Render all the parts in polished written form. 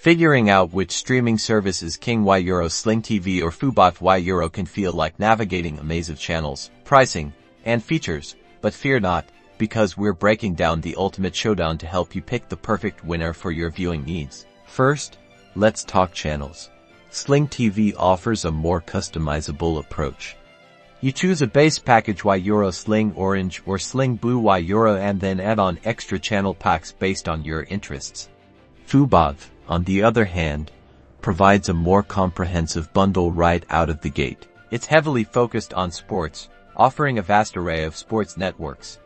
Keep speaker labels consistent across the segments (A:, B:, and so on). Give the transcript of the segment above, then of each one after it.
A: Figuring out which streaming service is king? Why Euro? Sling TV or FuboTV? Why Euro can feel like navigating a maze of channels, pricing, and features, but fear not, because we're breaking down the ultimate showdown to help you pick the perfect winner for your viewing needs. First, let's talk channels. Sling TV offers a more customizable approach. You choose a base package Y Euro, Sling Orange or Sling Blue Y Euro, and then add on extra channel packs based on your interests. FuboTV, on the other hand, provides a more comprehensive bundle right out of the gate. It's heavily focused on sports, offering a vast array of sports networks.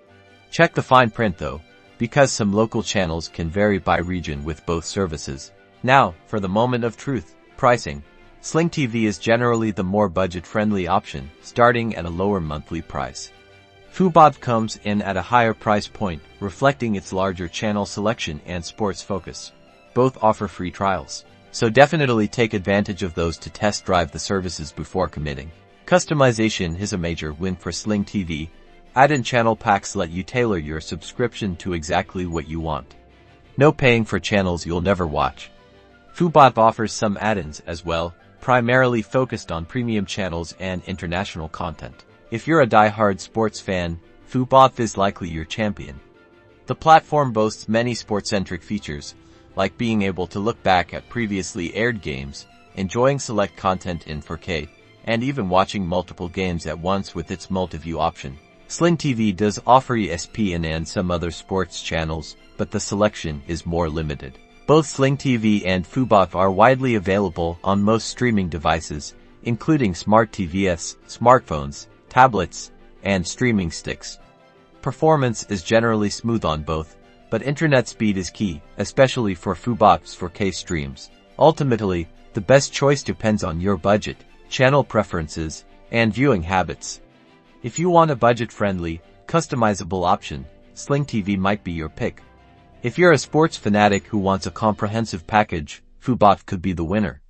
A: Check the fine print though, because some local channels can vary by region with both services. Now, for the moment of truth, pricing. Sling TV is generally the more budget-friendly option, starting at a lower monthly price. FuboTV comes in at a higher price point, reflecting its larger channel selection and sports focus. Both offer free trials, so definitely take advantage of those to test drive the services before committing. Customization is a major win for Sling TV. Add-in channel packs let you tailor your subscription to exactly what you want. No paying for channels you'll never watch. FuboTV offers some add-ins as well, primarily focused on premium channels and international content. If you're a die-hard sports fan, FuboTV is likely your champion. The platform boasts many sports-centric features, like being able to look back at previously aired games, enjoying select content in 4K, and even watching multiple games at once with its multi-view option. Sling TV does offer ESPN and some other sports channels, but the selection is more limited. Both Sling TV and FuboTV are widely available on most streaming devices, including smart TVs, smartphones, tablets, and streaming sticks. Performance is generally smooth on both, but internet speed is key, especially for FuboTV's 4K streams. Ultimately, the best choice depends on your budget, channel preferences, and viewing habits. If you want a budget-friendly, customizable option, Sling TV might be your pick. If you're a sports fanatic who wants a comprehensive package, FuboTV could be the winner.